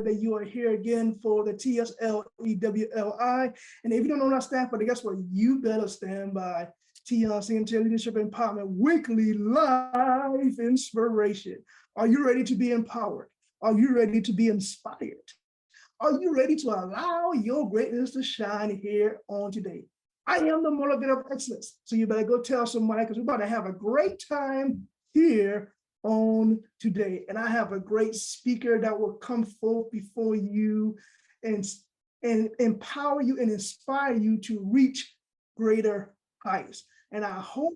that you are here again for the TSLE WLI. And if you don't know that stand for, guess what? You better stand by. Teon Singletary Leadership Empowerment Weekly Live Inspiration. Are you ready to be empowered? Are you ready to be inspired? Are you ready to allow your greatness to shine here on today? I am the motivator of excellence. So you better go tell somebody, because we're about to have a great time here on today. And I have a great speaker that will come forth before you and empower you and inspire you to reach greater heights. And I hope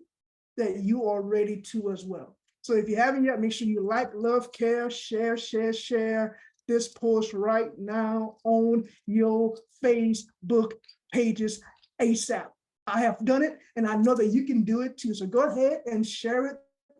that you are ready to as well. So if you haven't yet, make sure you like, love, care, share this post right now on your Facebook pages ASAP. I have done it, and I know that you can do it too. So go ahead and share it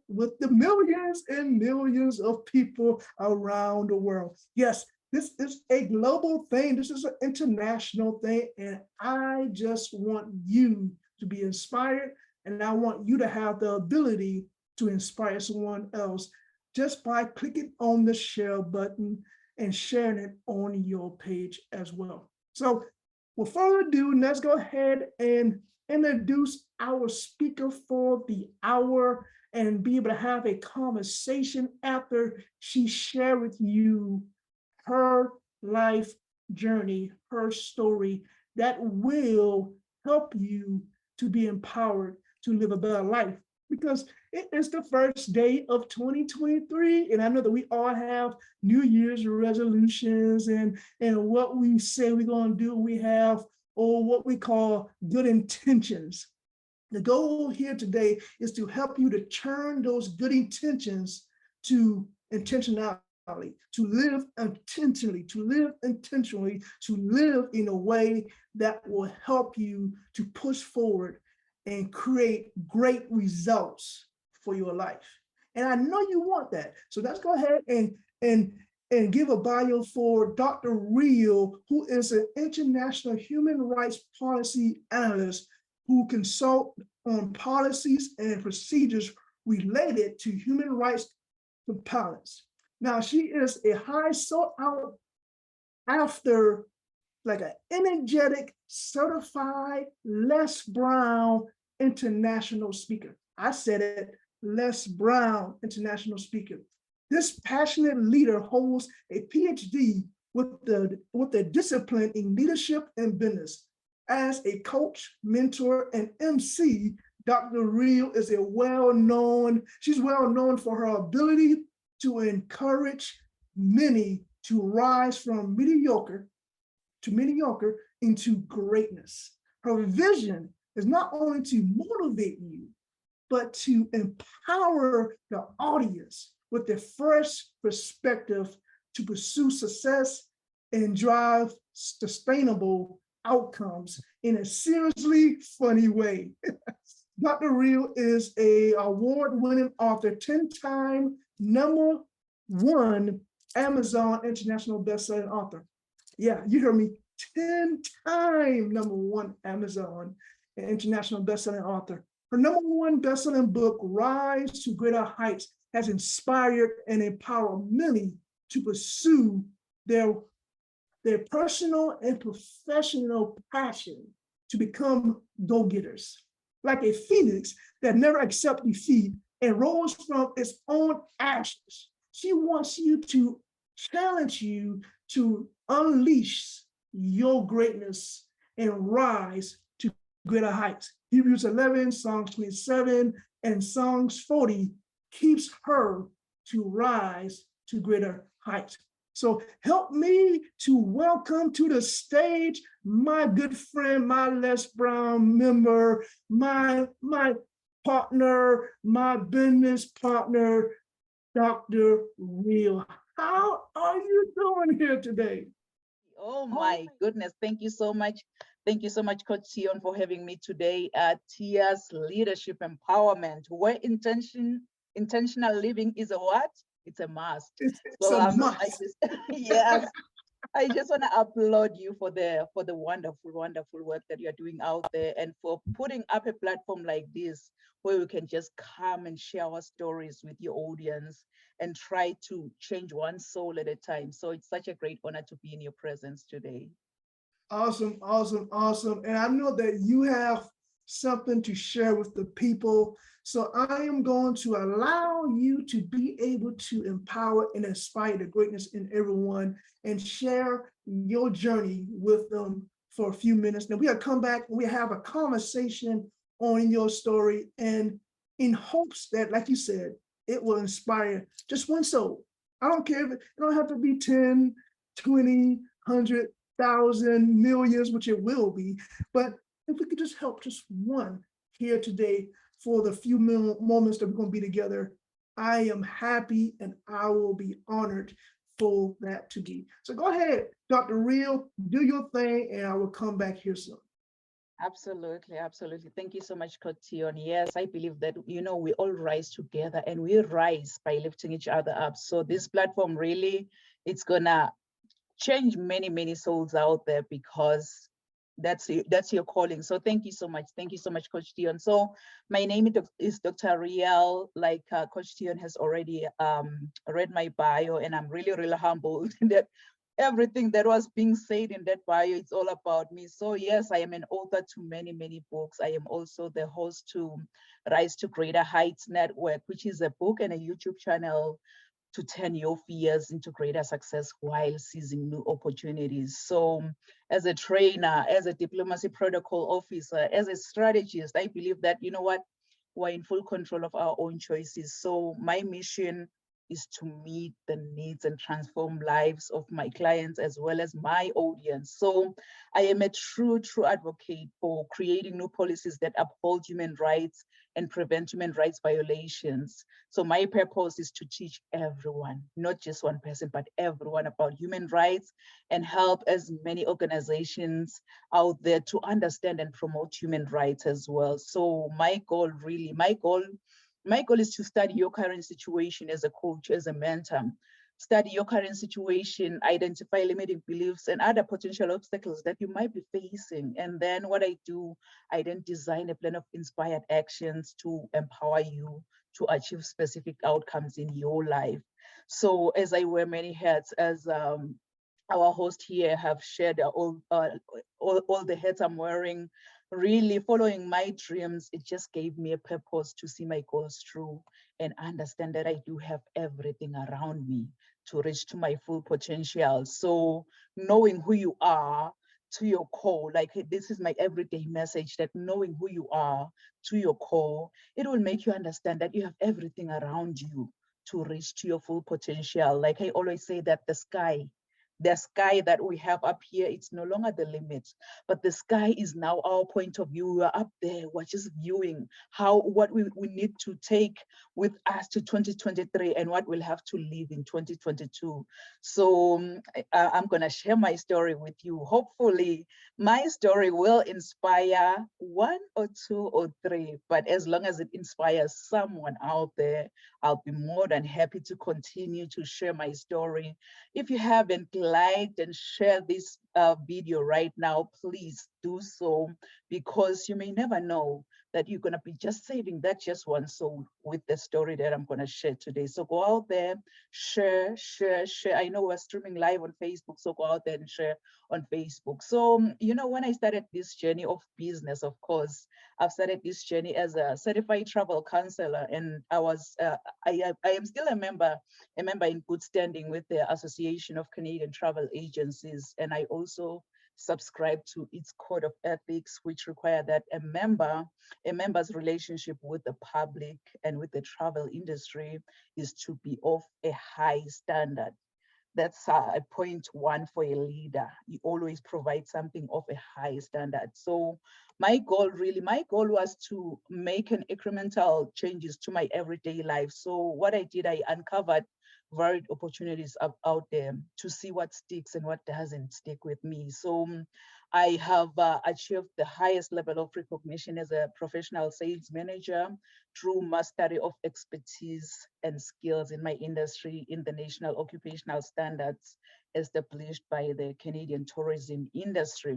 with the millions and millions of people around the world. Yes, this is a global thing. This is an international thing, and I just want you to be inspired, and I want you to have the ability to inspire someone else just by clicking on the share button and sharing it on your page as well. So without further ado, let's go ahead and introduce our speaker for the hour and be able to have a conversation after she shares with you her life journey, her story that will help you to be empowered to live a better life, because it is the first day of 2023. And I know that we all have New Year's resolutions and what we say we're going to do. We have, or what we call good intentions. The goal here today is to help you to turn those good intentions to intentionality, to live intentionally, to live in a way that will help you to push forward and create great results for your life. And I know you want that. So let's go ahead and give a bio for Dr. Real, who is an international human rights policy analyst who consult on policies and procedures related to human rights compliance. Now, she is a high sought out after, like an energetic, certified Les Brown international speaker. I said it, Les Brown international speaker. This passionate leader holds a Ph.D. with the discipline in leadership and business. As a coach, mentor, and MC, Dr. Real is she's well known for her ability to encourage many to rise from mediocre into greatness. Her vision is not only to motivate you, but to empower the audience with their fresh perspective to pursue success and drive sustainable outcomes in a seriously funny way. Dr. Real is an award-winning author, 10-time #1 Amazon International Bestselling author. Yeah, you heard me, 10-time #1 Amazon International Bestselling author. Her #1 bestselling book, Rise to Greater Heights, has inspired and empowered many to pursue their personal and professional passion to become go-getters. Like a phoenix that never accepts defeat and rose from its own ashes. She wants you to challenge you to unleash your greatness and rise to greater heights. Hebrews 11, Psalms 27, and Psalms 40 keeps her to rise to greater heights. So help me to welcome to the stage my good friend, my Les Brown member, my partner, my business partner, Dr. Real. How are you doing here today? Oh my goodness, thank you so much. Thank you so much, Coach Teon, for having me today at TIA's Leadership Empowerment, where intentional living is a what? It's a must. It's a must. Yes. I just want to applaud you for the wonderful work that you're doing out there, and for putting up a platform like this where we can just come and share our stories with your audience and try to change one soul at a time. So it's such a great honor to be in your presence today. Awesome, awesome, awesome. And I know that you have something to share with the people. So I am going to allow you to be able to empower and inspire the greatness in everyone and share your journey with them for a few minutes. Then we'll come back and we'll have a conversation on your story, and in hopes that, like you said, it will inspire just one soul. I don't care if it don't have to be 10, 20, 100, 1,000, millions, which it will be, but if we could just help just one here today for the few moments that we're going to be together, I am happy and I will be honored for that to be. So go ahead, Dr. Real, do your thing, and I will come back here soon. Absolutely, absolutely. Thank you so much, Coach Teon. Yes, I believe that, we all rise together, and we rise by lifting each other up. So this platform really, it's gonna change many souls out there, because that's your calling. So thank you so much. Thank you so much, Coach Teon. So my name is Dr. Riel. Like Coach Teon has already read my bio, and I'm really humbled that everything that was being said in that bio, it's all about me. So yes, I am an author to many books. I am also the host to Rise to Greater Heights Network, which is a book and a YouTube channel to turn your fears into greater success while seizing new opportunities. So as a trainer, as a diplomacy protocol officer, as a strategist, I believe that, we're in full control of our own choices. So my mission is to meet the needs and transform lives of my clients as well as my audience. So I am a true advocate for creating new policies that uphold human rights and prevent human rights violations. So my purpose is to teach everyone, not just one person, but everyone, about human rights, and help as many organizations out there to understand and promote human rights as well. So my goal is to study your current situation as a coach, as a mentor. Study your current situation, identify limiting beliefs and other potential obstacles that you might be facing. And then what I do, I then design a plan of inspired actions to empower you to achieve specific outcomes in your life. So as I wear many hats, as our host here have shared all the hats I'm wearing, really following my dreams, it just gave me a purpose to see my goals through and understand that I do have everything around me to reach to my full potential. So knowing who you are to your core, like this is my everyday message, that knowing who you are to your core, it will make you understand that you have everything around you to reach to your full potential. Like I always say, that the sky that we have up here, it's no longer the limit, but the sky is now our point of view. We are up there, we're just viewing what we need to take with us to 2023 and what we'll have to live in 2022. So I'm going to share my story with you. Hopefully my story will inspire one or two or three, but as long as it inspires someone out there, I'll be more than happy to continue to share my story. If you haven't liked and shared this video right now, please do so, because you may never know that you're going to be just saving that just one soul with the story that I'm going to share today. So go out there, share. I know we're streaming live on Facebook, so go out there and share on Facebook. So, when I started this journey of business, of course, I've started this journey as a certified travel counselor, and I am still a member in good standing with the Association of Canadian Travel Agencies, and I also subscribe to its code of ethics, which require that a member's relationship with the public and with the travel industry is to be of a high standard. That's a point one for a leader. You always provide something of a high standard. So my goal was to make an incremental changes to my everyday life. So what I did, I uncovered varied opportunities out there to see what sticks and what doesn't stick with me. So I have achieved the highest level of recognition as a professional sales manager through mastery of expertise and skills in my industry in the national occupational standards established by the Canadian tourism industry.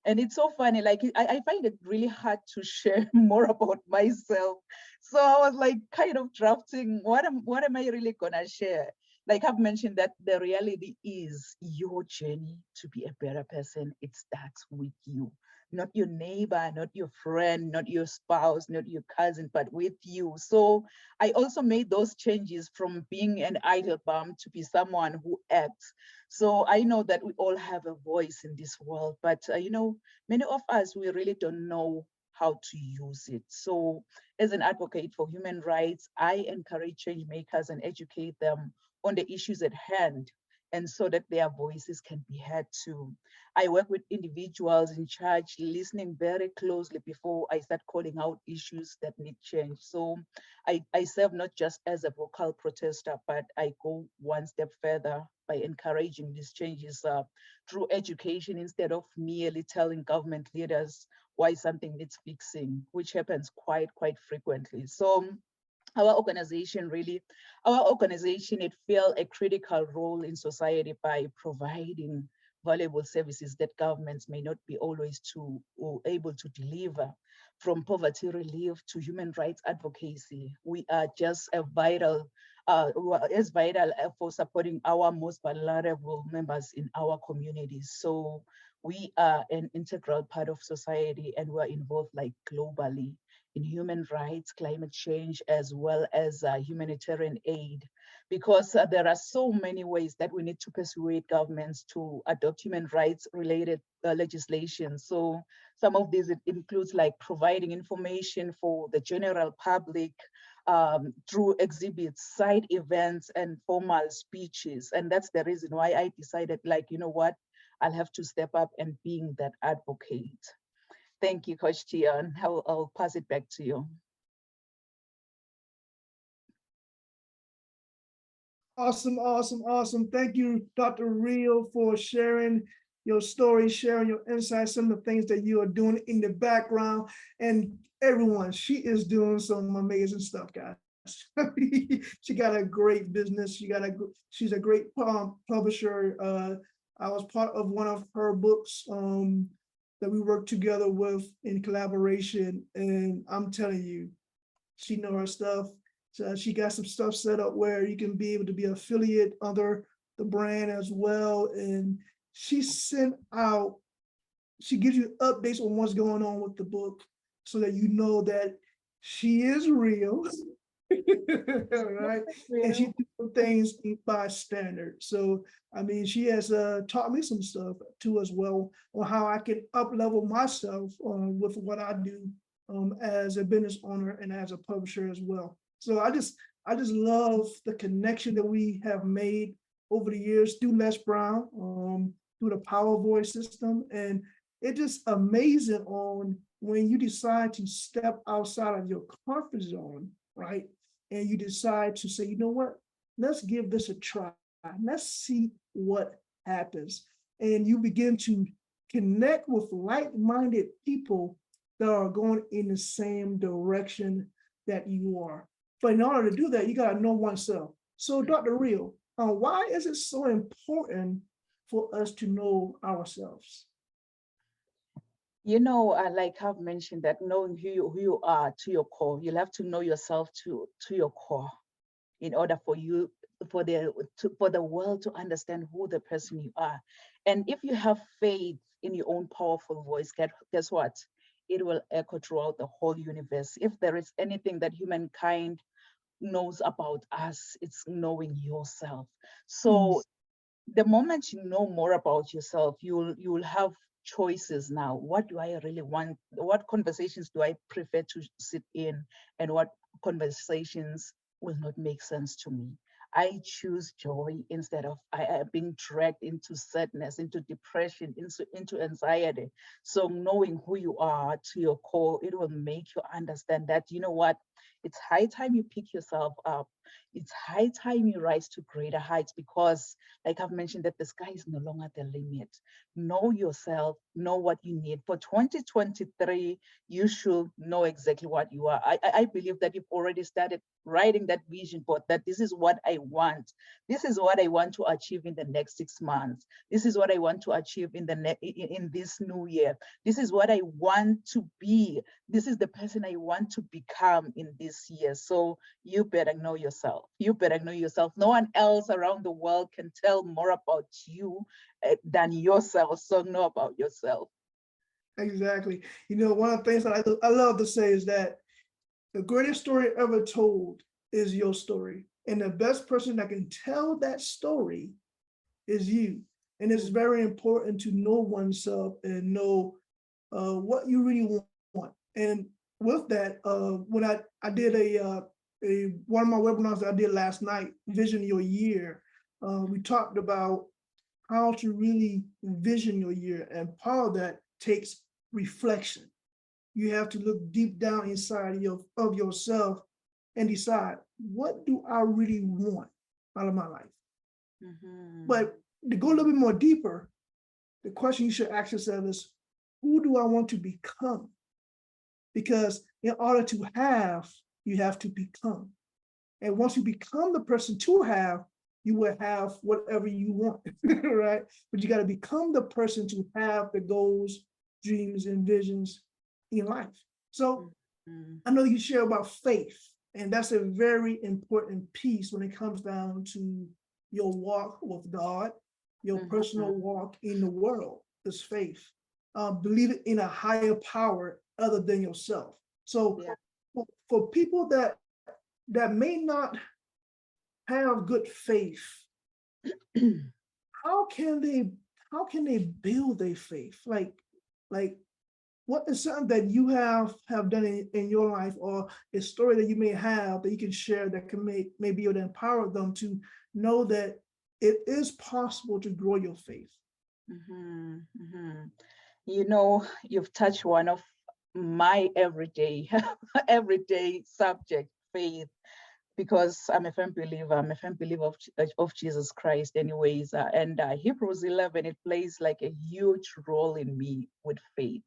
And it's so funny, like I find it really hard to share more about myself. So I was like kind of drafting, what am I really gonna share? Like I've mentioned, that the reality is your journey to be a better person. It starts with you, not your neighbor, not your friend, not your spouse, not your cousin, but with you. So I also made those changes from being an idle bum to be someone who acts. So I know that we all have a voice in this world, but many of us, we really don't know how to use it. So as an advocate for human rights, I encourage change makers and educate them on the issues at hand, and so that their voices can be heard too. I work with individuals in charge, listening very closely before I start calling out issues that need change. So I serve not just as a vocal protester, but I go one step further by encouraging these changes through education, instead of merely telling government leaders why something needs fixing, which happens quite frequently. So our organization, it filled a critical role in society by providing valuable services that governments may not be always able to deliver. From poverty relief to human rights advocacy, we are just as vital for supporting our most vulnerable members in our communities. So we are an integral part of society, and we're involved like globally in human rights, climate change, as well as humanitarian aid, because there are so many ways that we need to persuade governments to adopt human rights related legislation. So some of these, it includes like providing information for the general public through exhibits, side events, and formal speeches. And that's the reason why I decided, like, you know what, I'll have to step up and being that advocate. Thank you, Coach Teon. I'll pass it back to you. Awesome. Thank you, Dr. Real, for sharing your story, sharing your insights, some of the things that you are doing in the background. And everyone, she is doing some amazing stuff, guys. She got a great business. She's a great publisher. I was part of one of her books that we worked together with in collaboration. And I'm telling you, she knows her stuff. So she got some stuff set up where you can be able to be affiliate under the brand as well. And she gives you updates on what's going on with the book so that you know that she is real. Right? And she does things by standard. So, I mean, she has taught me some stuff too as well on how I can up level myself with what I do as a business owner and as a publisher as well. So I just love the connection that we have made over the years through Les Brown, through the Power Voice system. And it's just amazing on when you decide to step outside of your comfort zone, right? And you decide to say, you know what, let's give this a try. Let's see what happens. And you begin to connect with like-minded people that are going in the same direction that you are. But in order to do that, you got to know oneself. So Dr. Real, why is it so important for us to know ourselves? You know, like I've mentioned, that knowing who you are to your core, you'll have to know yourself to your core in order for the world to understand who the person you are. And if you have faith in your own powerful voice, guess what? It will echo throughout the whole universe. If there is anything that humankind knows about us, it's knowing yourself. So the moment you know more about yourself, you'll have choices now. What do I really want? What conversations do I prefer to sit in, and what conversations will not make sense to me? I choose joy instead of being dragged into sadness, into depression, into anxiety. So knowing who you are to your core, it will make you understand that, you know what, It's high time you pick yourself up. It's high time you rise to greater heights, because like I've mentioned, that the sky is no longer the limit. Know yourself, know what you need. For 2023, you should know exactly what you are. I believe that you've already started writing that vision board, that this is what I want. This is what I want to achieve in the next 6 months. This is what I want to achieve in this new year. This is what I want to be. This is the person I want to become in this year. So you better know yourself. You better know yourself. No one else around the world can tell more about you than yourself. So know about yourself. Exactly. You know, one of the things that I love to say is that the greatest story ever told is your story. And the best person that can tell that story is you. And it's very important to know oneself and know what you really want. And with that, when I did one of my webinars that I did last night, Vision Your Year, we talked about how to really vision your year. And part of that takes reflection. You have to look deep down inside of yourself and decide, what do I really want out of my life? But to go a little bit more deeper, the question you should ask yourself is, who do I want to become? Because in order to have, you have to become. And once you become the person to have, you will have whatever you want, right? But you got to become the person to have the goals, dreams, and visions in life. So I know you share about faith, and that's a very important piece when it comes down to your walk with God, your personal walk in the world is faith. Believe in a higher power other than yourself. So for people that may not have good faith, how can they build their faith? Like what is something that you have done in your life, or a story that you may have that you can share that can maybe empower them to know that it is possible to grow your faith? You know, you've touched one of my everyday subject, faith, because I'm a firm believer. I'm a firm believer of Jesus Christ anyways. And Hebrews 11, it plays like a huge role in me with faith.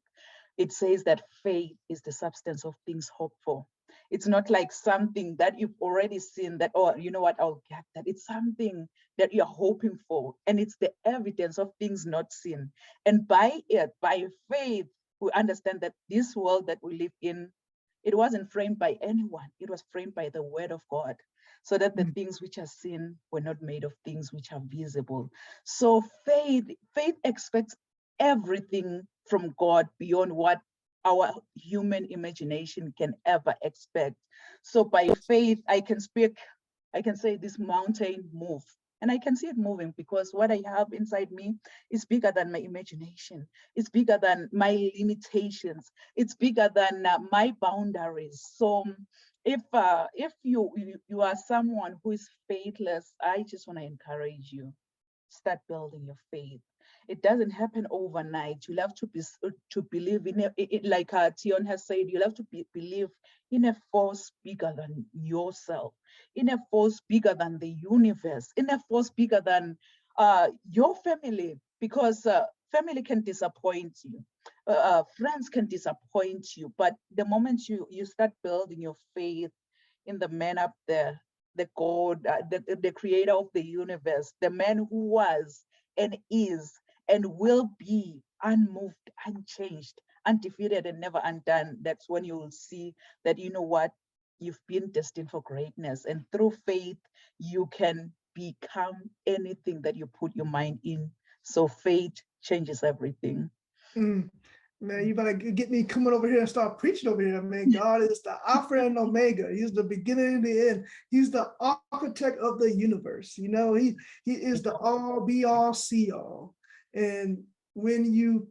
It says that faith is the substance of things hoped for. It's not like something that you've already seen that, oh, you know what, I'll get that. It's something that you're hoping for. And it's the evidence of things not seen. And by faith, we understand that this world that we live in, it wasn't framed by anyone. It was framed by the word of God, so that the things which are seen were not made of things which are visible. So faith expects everything from God beyond what our human imagination can ever expect. So by faith, I can say this mountain move. And I can see it moving, because what I have inside me is bigger than my imagination. It's bigger than my limitations. It's bigger than my boundaries. So if you are someone who is faithless, I just want to encourage you, start building your faith. It doesn't happen overnight. You'll have to believe in it, like Teon has said. You'll have to believe in a force bigger than yourself, in a force bigger than the universe, in a force bigger than your family, because family can disappoint you, friends can disappoint you, but the moment you start building your faith in the man up there, the God, the creator of the universe, the man who was and is and will be unmoved, unchanged, undefeated, and never undone, that's when you will see that, you know what, you've been destined for greatness. And through faith, you can become anything that you put your mind in. So faith changes everything. Man, you better get me coming over here and start preaching over here, man. God is the Alpha and Omega. He's the beginning and the end. He's the architect of the universe. You know, he is the all be all see all. And when you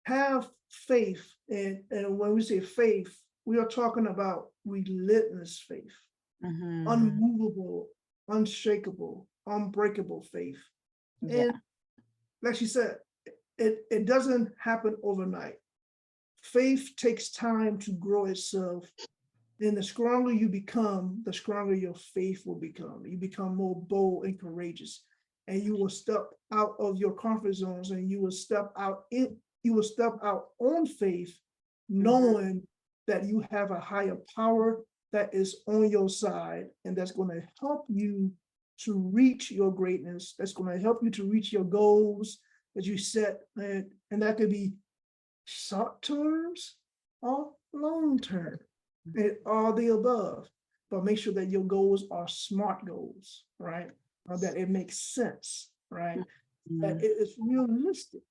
have faith, and when we say faith, we are talking about relentless faith, unmovable, unshakable, unbreakable faith. And like she said, it doesn't happen overnight. Faith takes time to grow itself And the stronger you become, the stronger your faith will become. You become more bold and courageous, and you will step out of your comfort zones, and you will step out on faith, knowing that you have a higher power that is on your side, and that's going to help you to reach your greatness. That's going to help you to reach your goals that you set, and that could be short terms or long term, and all the above. But make sure that your goals are smart goals, right? That it makes sense, right? That it is realistic.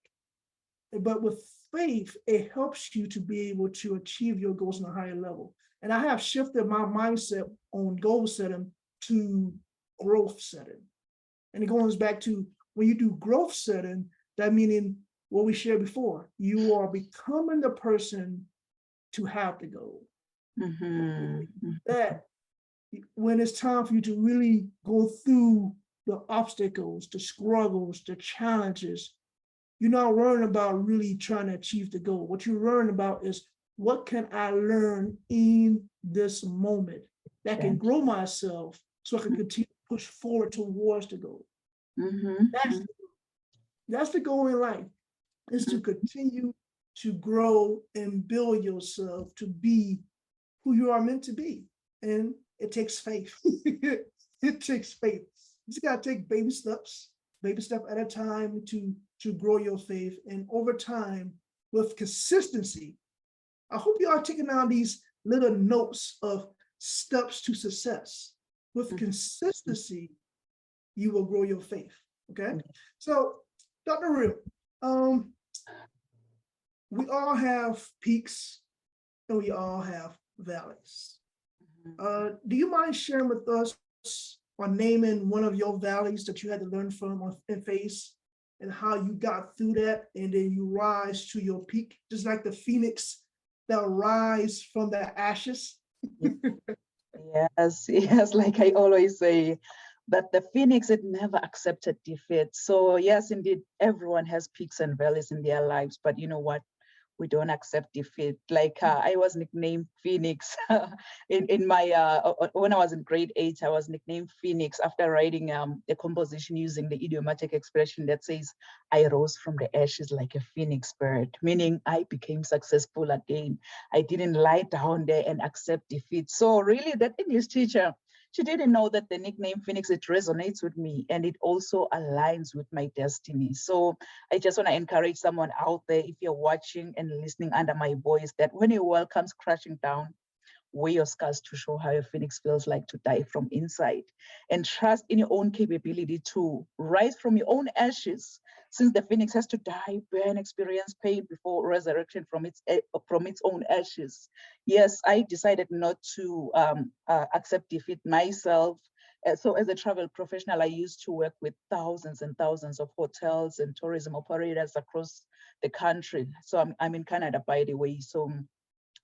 But with faith, it helps you to be able to achieve your goals on a higher level. And I have shifted my mindset on goal setting to growth setting. And it goes back to when you do growth setting, that meaning what we shared before, you are becoming the person to have the goal. That when it's time for you to really go through the obstacles, the struggles, the challenges, you're not worrying about really trying to achieve the goal. What you're worrying about is, what can I learn in this moment that can grow myself so I can continue to push forward towards the goal. That's the goal in life, is to continue to grow and build yourself to be who you are meant to be. And it takes faith. It takes faith. You just gotta take baby step at a time to grow your faith. And over time, with consistency, I hope you are taking down these little notes of steps to success. With consistency, you will grow your faith. Okay. So, Dr. Real, we all have peaks and we all have valleys. Do you mind sharing with us or naming one of your valleys that you had to learn from and face, and how you got through that, and then you rise to your peak, just like the phoenix that rise from the ashes? Yes, like I always say, that the phoenix, it never accepted defeat. So yes, indeed, everyone has peaks and valleys in their lives, but you know what? We don't accept defeat. Like I was nicknamed Phoenix in my, when I was in grade 8, I was nicknamed Phoenix after writing a composition using the idiomatic expression that says, I rose from the ashes like a phoenix bird, meaning I became successful again. I didn't lie down there and accept defeat. So really that English teacher, she didn't know that the nickname Phoenix, it resonates with me and it also aligns with my destiny. So I just want to encourage someone out there, if you're watching and listening under my voice, that when your world comes crashing down, wear your scars to show how a phoenix feels like to die from inside, and trust in your own capability to rise from your own ashes, since the phoenix has to die, burn, experience pain before resurrection from its own ashes. Yes, I decided not to accept defeat myself. So as a travel professional, I used to work with thousands and thousands of hotels and tourism operators across the country. So I'm in Canada, by the way. So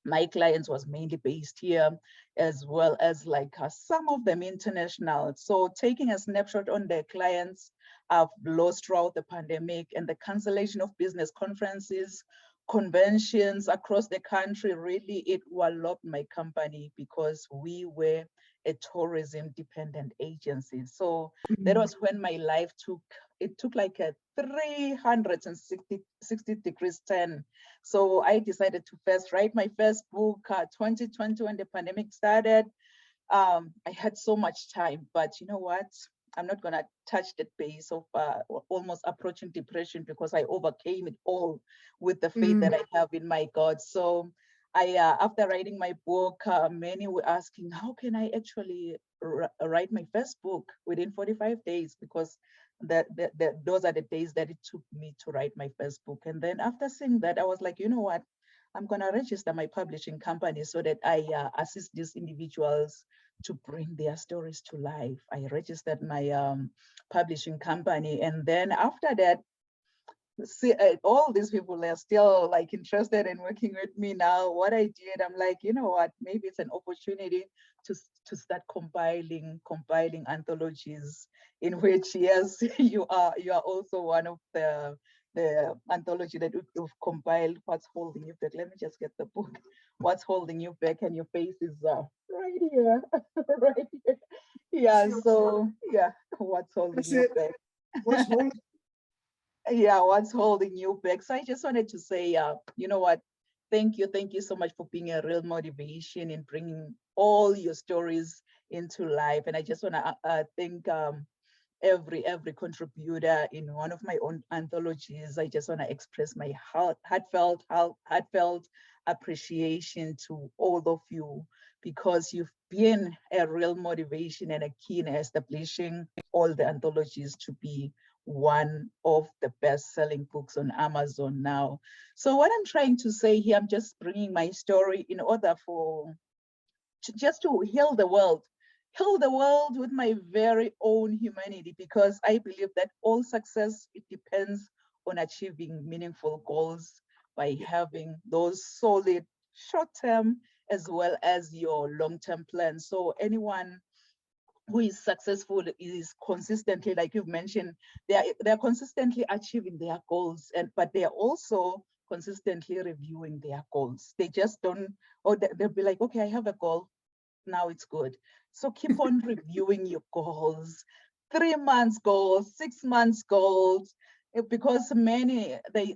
my clients was mainly based here, as well as like some of them international. So taking a snapshot on the clients I've lost throughout the pandemic and the cancellation of business conferences, conventions across the country, really it walloped my company because we were a tourism dependent agency. So that was when my life took like a 360 degrees turn. So I decided to first write my first book, 2020, when the pandemic started. I had so much time, but you know what? I'm not gonna touch that base of almost approaching depression, because I overcame it all with the faith that I have in my God. So I, after writing my book, many were asking, how can I actually write my first book within 45 days? Because those are the days that it took me to write my first book. And then after seeing that, I was like, you know what? I'm gonna register my publishing company so that I assist these individuals to bring their stories to life. I registered my publishing company, and then after that, see, all these people are still like interested in working with me now. What I did, I'm like, you know what? Maybe it's an opportunity to start compiling anthologies in which, yes, you are also one of the the anthology that we've compiled, What's Holding You Back. Let me just get the book. What's Holding You Back, and your face is right here, right here. Yeah, so yeah, what's holding That's you it. back? What's holding? Yeah, what's holding you back? So I just wanted to say, you know what? Thank you so much for being a real motivation and bringing all your stories into life. And I just want to thank every contributor in one of my own anthologies. I just want to express my heartfelt appreciation to all of you, because you've been a real motivation and a key in establishing all the anthologies to be one of the best-selling books on Amazon now. So what I'm trying to say here, I'm just bringing my story in order just to heal the world with my very own humanity, because I believe that all success, it depends on achieving meaningful goals by having those solid short-term as well as your long-term plans. So anyone who is successful is consistently, like you've mentioned, they're consistently achieving their goals, but they're also consistently reviewing their goals. They just don't, or they'll be like, okay, I have a goal, now it's good. So keep on reviewing your goals, 3 months goals, 6 months goals, because many, they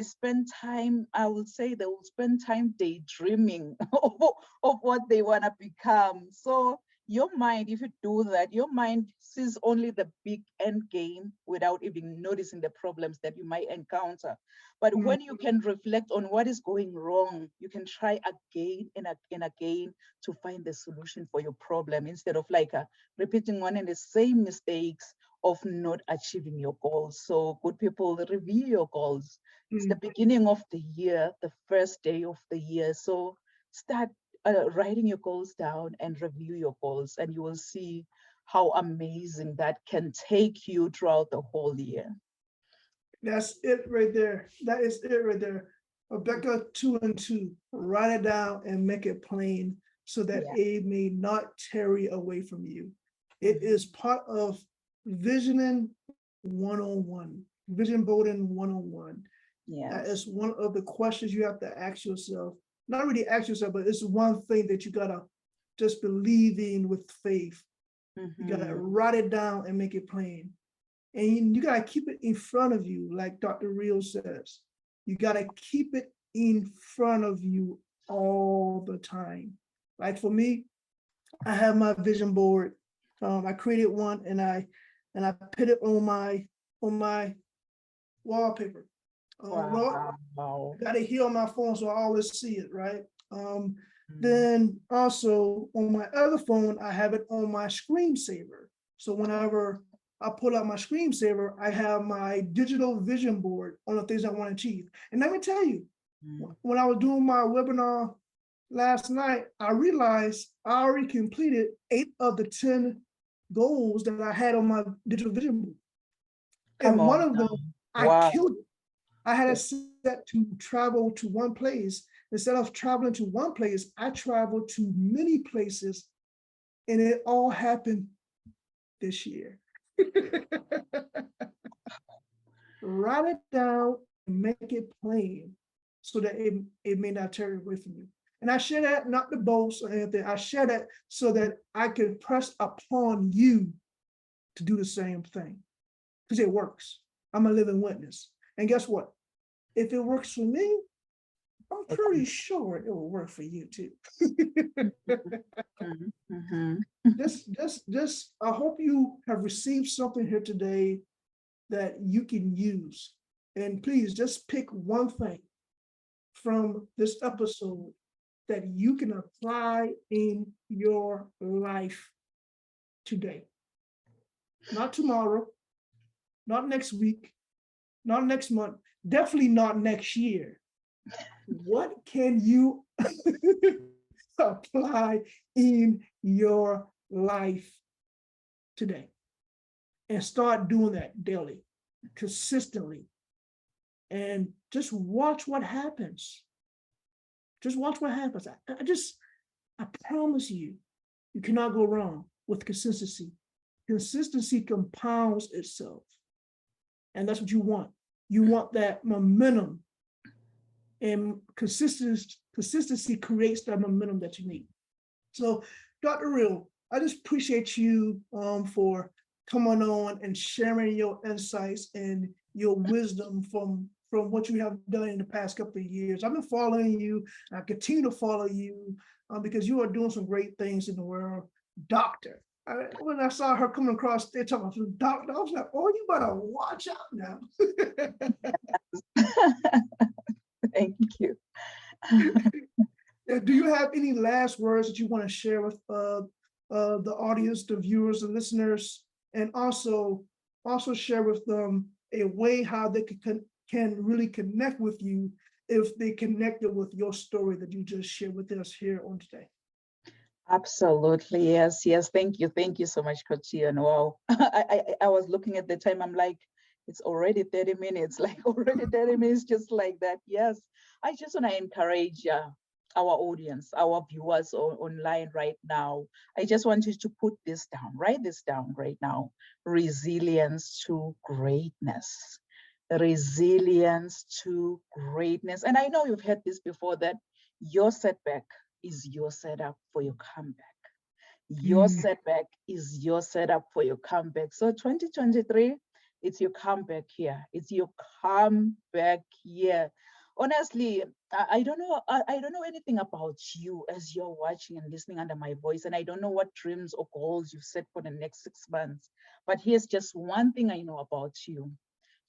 spend time, I would say they will spend time daydreaming of what they want to become. So your mind, if you do that, your mind sees only the big end game without even noticing the problems that you might encounter. But when you can reflect on what is going wrong, you can try again and again to find the solution for your problem, instead of like repeating one and the same mistakes of not achieving your goals. So good people, review your goals. It's the beginning of the year, the first day of the year. So start writing your goals down and review your goals, and you will see how amazing that can take you throughout the whole year. That's it right there. That is it right there. Rebecca 2 and 2, write it down and make it plain so that it may not tarry away from you. It is part of visioning 101, vision boarding 101. Yeah. That is one of the questions you have to ask yourself. Not really ask yourself, but it's one thing that you gotta just believe in with faith. You gotta write it down and make it plain. And you gotta keep it in front of you, like Dr. Reel says. You gotta keep it in front of you all the time. Like for me, I have my vision board. I created one and I put it on my wallpaper. Wow. Got it here on my phone, so I always see it, right? Then also on my other phone, I have it on my screensaver. So whenever I pull out my screensaver, I have my digital vision board on the things I want to achieve. And let me tell you, when I was doing my webinar last night, I realized I already completed 8 of the 10 goals that I had on my digital vision board. And one of them, I killed it. I had it set to travel to one place. Instead of traveling to one place, I traveled to many places, and it all happened this year. Write it down and make it plain so that it may not tarry away from you. And I share that not to boast or anything. I share that so that I can press upon you to do the same thing, because it works. I'm a living witness. And guess what? If it works for me, I'm pretty sure it will work for you too. Just, I hope you have received something here today that you can use. And please just pick one thing from this episode that you can apply in your life today. Not tomorrow, not next week, not next month, definitely not next year. What can you apply in your life today? And start doing that daily, consistently. And just watch what happens. Just watch what happens. I promise you, you cannot go wrong with consistency. Consistency compounds itself. And that's what you want. You want that momentum, and consistency creates that momentum that you need. So, Dr. Real, I just appreciate you for coming on and sharing your insights and your wisdom from what you have done in the past couple of years. I've been following you, and I continue to follow you because you are doing some great things in the world. Doctor, when I saw her coming across there talking about doctor, I was like, oh, you better watch out now. Thank you. Do you have any last words that you want to share with the audience, the viewers, the listeners, and also share with them a way how they can really connect with you if they connected with your story that you just shared with us here on today? Absolutely, yes. Thank you so much, Coach Teon. Wow, I was looking at the time. I'm like, it's already 30 minutes. Like already 30 minutes, just like that. Yes, I just want to encourage our audience, our viewers online right now. I just want you to put this down, write this down right now. Resilience to greatness. Resilience to greatness. And I know you've heard this before, that your setback is your setup for your comeback. Your setback is your setup for your comeback. So 2023, it's your comeback year. It's your comeback year. Honestly, I don't know. I don't know anything about you as you're watching and listening under my voice, and I don't know what dreams or goals you've set for the next 6 months. But here's just one thing I know about you.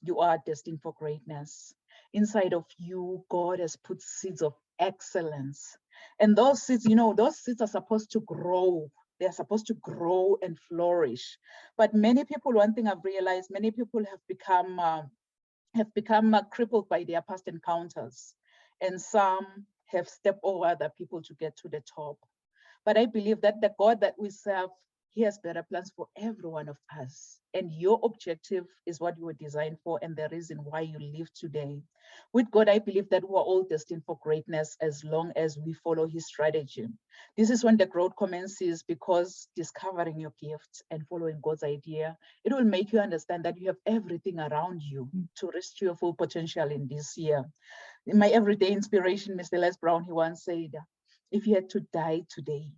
You are destined for greatness. Inside of you, God has put seeds of excellence. And those seeds, those seeds are supposed to grow. They're supposed to grow and flourish. But many people, one thing I've realized, many people have become crippled by their past encounters. And some have stepped over other people to get to the top. But I believe that the God that we serve, He has better plans for every one of us. And your objective is what you were designed for and the reason why you live today. With God, I believe that we're all destined for greatness as long as we follow His strategy. This is when the growth commences, because discovering your gifts and following God's idea, it will make you understand that you have everything around you to reach your full potential in this year. In my everyday inspiration, Mr. Les Brown, he once said, if you had to die today,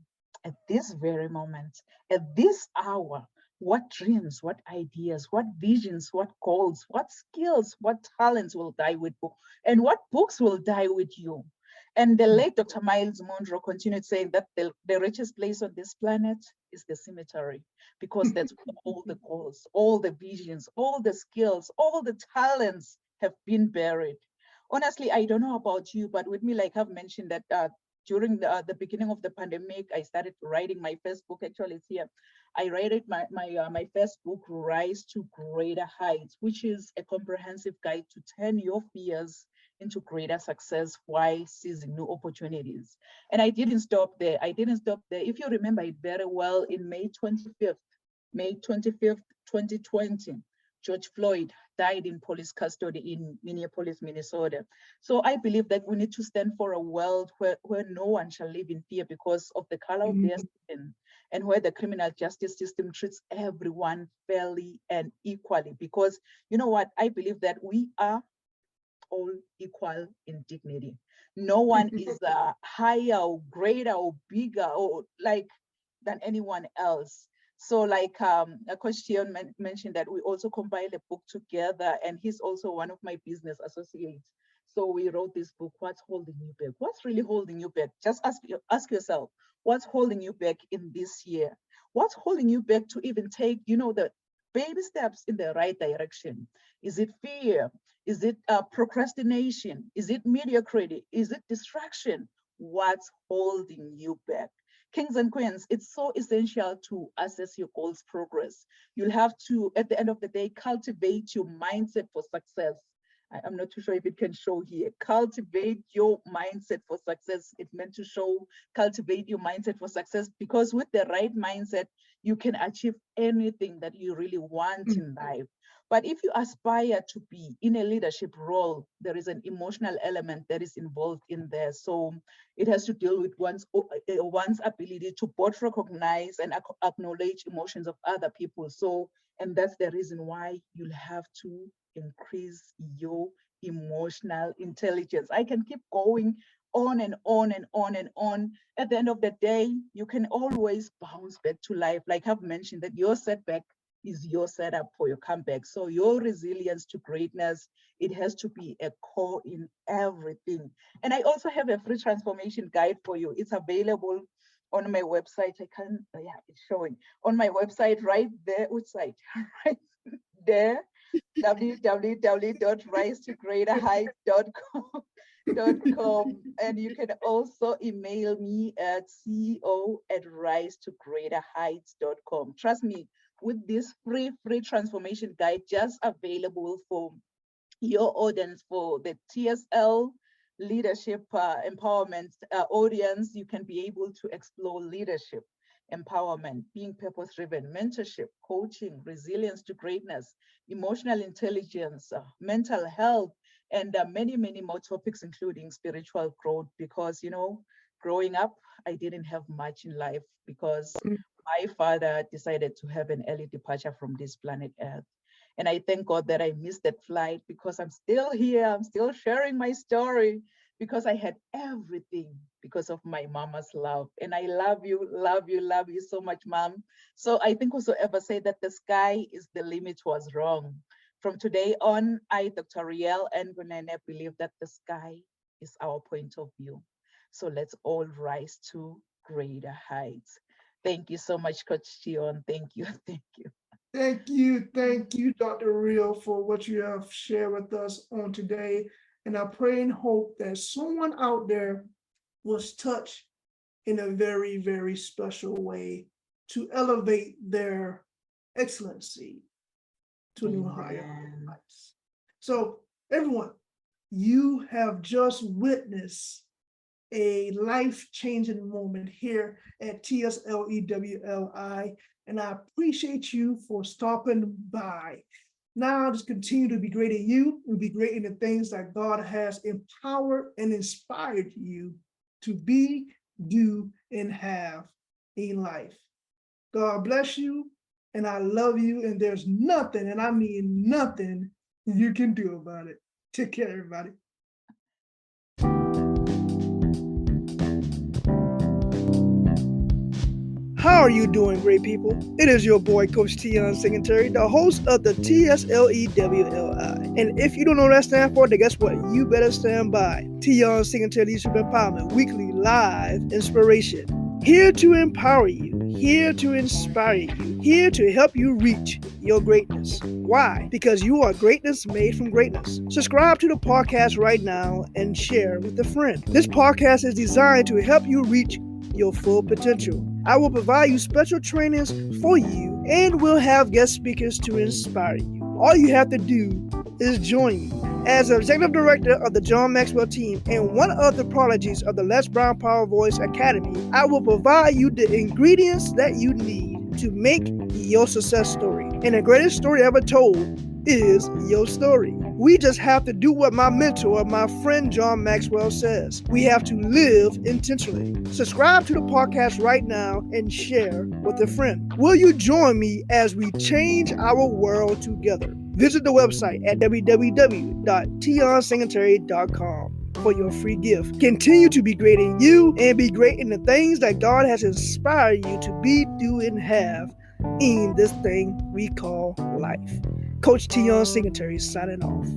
at this very moment, at this hour, what dreams, what ideas, what visions, what goals, what skills, what talents will die with you, and what books will die with you? And the late Dr. Miles Monroe continued saying that the richest place on this planet is the cemetery, because that's where all the goals, all the visions, all the skills, all the talents have been buried. Honestly, I don't know about you, but with me, like I've mentioned, that during the beginning of the pandemic, I started writing my first book. Actually, it's here. I rated my first book, Rise to Greater Heights, which is a comprehensive guide to turn your fears into greater success while seizing new opportunities. And I didn't stop there. If you remember it very well, in May 25th, 2020, George Floyd died in police custody in Minneapolis, Minnesota. So I believe that we need to stand for a world where no one shall live in fear because of the color of their skin, and where the criminal justice system treats everyone fairly and equally. Because you know what? I believe that we are all equal in dignity. No one is higher or greater or bigger or than anyone else. So Coach Teon mentioned that we also compiled a book together, and he's also one of my business associates. So we wrote this book, What's Holding You Back? What's really holding you back? Just ask yourself, what's holding you back in this year? What's holding you back to even take, the baby steps in the right direction? Is it fear? Is it procrastination? Is it mediocrity? Is it distraction? What's holding you back? Kings and queens, it's so essential to assess your goals' progress. You'll have to, at the end of the day, cultivate your mindset for success. I'm not too sure if it can show here. Cultivate your mindset for success. It's meant to show, cultivate your mindset for success, because with the right mindset, you can achieve anything that you really want in life. But if you aspire to be in a leadership role, there is an emotional element that is involved in there. So it has to deal with one's ability to both recognize and acknowledge emotions of other people. So, and that's the reason why you'll have to increase your emotional intelligence. I can keep going on and on and on and on. At the end of the day, you can always bounce back to life. Like I've mentioned, that your setback is your setup for your comeback. So your resilience to greatness, it has to be a core in everything. And I also have a free transformation guide for you. It's available on my website. It's showing on my website right there. Which site? Right there, www.risetogreaterheights.com. And you can also email me at ceo@risetogreaterheights.com. Trust me, with this free transformation guide just available for your audience, for the TSL leadership empowerment audience, you can be able to explore leadership, empowerment, being purpose-driven, mentorship, coaching, resilience to greatness, emotional intelligence, mental health, and many, many more topics, including spiritual growth. Because, growing up, I didn't have much in life because my father decided to have an early departure from this planet Earth. And I thank God that I missed that flight, because I'm still here. I'm still sharing my story, because I had everything because of my mama's love. And I love you so much, Mom. So I think whosoever said that the sky is the limit was wrong. From today on, I, Dr. Riel and Kunene, believe that the sky is our point of view. So let's all rise to greater heights. Thank you so much, Coach Teon. Thank you. Thank you, Dr. Riel, for what you have shared with us on today. And I pray and hope that someone out there was touched in a very, very special way to elevate their excellency to new higher heights. So everyone, you have just witnessed a life-changing moment here at TSLE WLI, and I appreciate you for stopping by. Now just continue to be great in you and be great in the things that God has empowered and inspired you to be, do, and have in life. God bless you, and I love you, and there's nothing, and I mean nothing, you can do about it. Take care, everybody. How are you doing, great people? It is your boy, Coach Teon Singletary, the host of the TSLE WLI. And if you don't know what that stands for, then guess what? You better stand by. Teon Singletary Leadership Empowerment Weekly Live Inspiration. Here to empower you, here to inspire you, here to help you reach your greatness. Why? Because you are greatness made from greatness. Subscribe to the podcast right now and share with a friend. This podcast is designed to help you reach your full potential. I will provide you special trainings for you and will have guest speakers to inspire you. All you have to do is join me. As Executive Director of the John Maxwell team and one of the prodigies of the Les Brown Power Voice Academy, I will provide you the ingredients that you need to make your success story. And the greatest story ever told is your story. We just have to do what my mentor, my friend John Maxwell says. We have to live intentionally. Subscribe to the podcast right now and share with a friend. Will you join me as we change our world together? Visit the website at www.teonsingletary.com for your free gift. Continue to be great in you and be great in the things that God has inspired you to be, do, and have in this thing we call life. Coach Teon Singletary signing off.